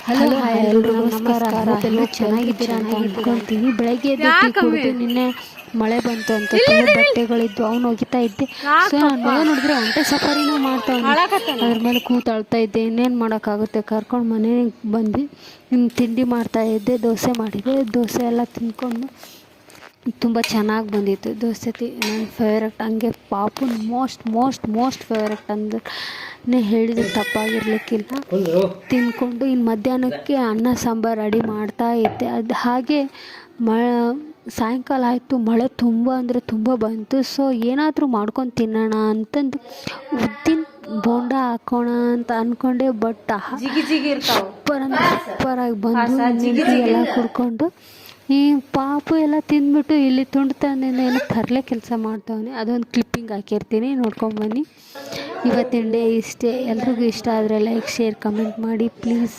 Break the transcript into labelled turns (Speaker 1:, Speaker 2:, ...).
Speaker 1: Hello hi ಎಲ್ರಿಗೂ ನಮಸ್ಕಾರ. ಎಲ್ಲರೂ ಚೆನ್ನಾಗಿದ್ದೀರಾ ಅಂತ ಅಂದ್ಕೊಳ್ತೀನಿ. ಬೆಳಗ್ಗೆ ಎದ್ದು ಟೀ ಕುಡಿದು ನಿನ್ನೆ ಮಳೆ ಬಂತು ಅಂತ ತುಂಬ ಬಟ್ಟೆಗಳಿದ್ದು ಅವ್ನು ಒಗಿತಾ ಇದ್ದೆ. ಸೊ ನಾನು ಮಗ ನೋಡಿದ್ರೆ ಒಂಟೆ ಸಫಾರಿನೂ ಮಾಡ್ತಾವ್ನಿ. ಅದ್ರ ಮೇಲೆ ಕೂತಾಳ್ತಾ ಇದ್ದೆ. ಇನ್ನೇನು ಮಾಡೋಕ್ಕಾಗುತ್ತೆ, ಕರ್ಕೊಂಡು ಮನೆಗೆ ಬಂದು ತಿಂಡಿ ಮಾಡ್ತಾಯಿದ್ದೆ. ದೋಸೆ ಮಾಡಿದ್ದೆ. ದೋಸೆ ಎಲ್ಲ ತಿಂದ್ಕೊಂಡು ತುಂಬ ಚೆನ್ನಾಗಿ ಬಂದಿತ್ತು ದೋಸೆ. ನನ್ನ ಫೇವ್ರೆಟ್. ಹಂಗೆ ಪಾಪುನ ಮೋಸ್ಟ್ ಫೇವ್ರೆಟ್ ಅಂದ್ರೆ ಹೇಳಿದ್ರೆ ತಪ್ಪಾಗಿರ್ಲಿಕ್ಕಿಲ್ಲ. ತಿಂದ್ಕೊಂಡು ಇನ್ನು ಮಧ್ಯಾಹ್ನಕ್ಕೆ ಅನ್ನ ಸಾಂಬಾರು ರೆಡಿ ಮಾಡ್ತಾ ಇದ್ದೆ. ಅದು ಹಾಗೆ ಸಾಯಂಕಾಲ ಆಯಿತು. ಮಳೆ ತುಂಬ ಅಂದರೆ ತುಂಬ ಬಂತು. ಸೊ ಏನಾದರೂ ಮಾಡ್ಕೊಂಡು ತಿನ್ನೋಣ ಅಂತಂದು ಉದ್ದಿನ ಬೋಂಡ ಹಾಕೋಣ ಅಂತ ಅಂದ್ಕೊಂಡೆ. ಬಟ್ ಸೂಪರಾಗಿ ಬಂದು ನೀರು ಎಲ್ಲ ಕುಡ್ಕೊಂಡು ಈ ಪಾಪು ಎಲ್ಲ ತಿಂದ್ಬಿಟ್ಟು ಇಲ್ಲಿ ತುಂಡು ತಂದಿಂದ ಏನೋ ತರಲೆ ಕೆಲಸ ಮಾಡ್ತಾವನೆ. ಅದೊಂದು ಕ್ಲಿಪ್ಪಿಂಗ್ ಹಾಕಿರ್ತೀನಿ, ನೋಡ್ಕೊಂಬನ್ನಿ. ಇವತ್ತಿನ ಡೇ ಇಷ್ಟೇ. ಎಲ್ರಿಗೂ ಇಷ್ಟ ಆದರೆ ಲೈಕ್, ಶೇರ್, ಕಮೆಂಟ್ ಮಾಡಿ ಪ್ಲೀಸ್.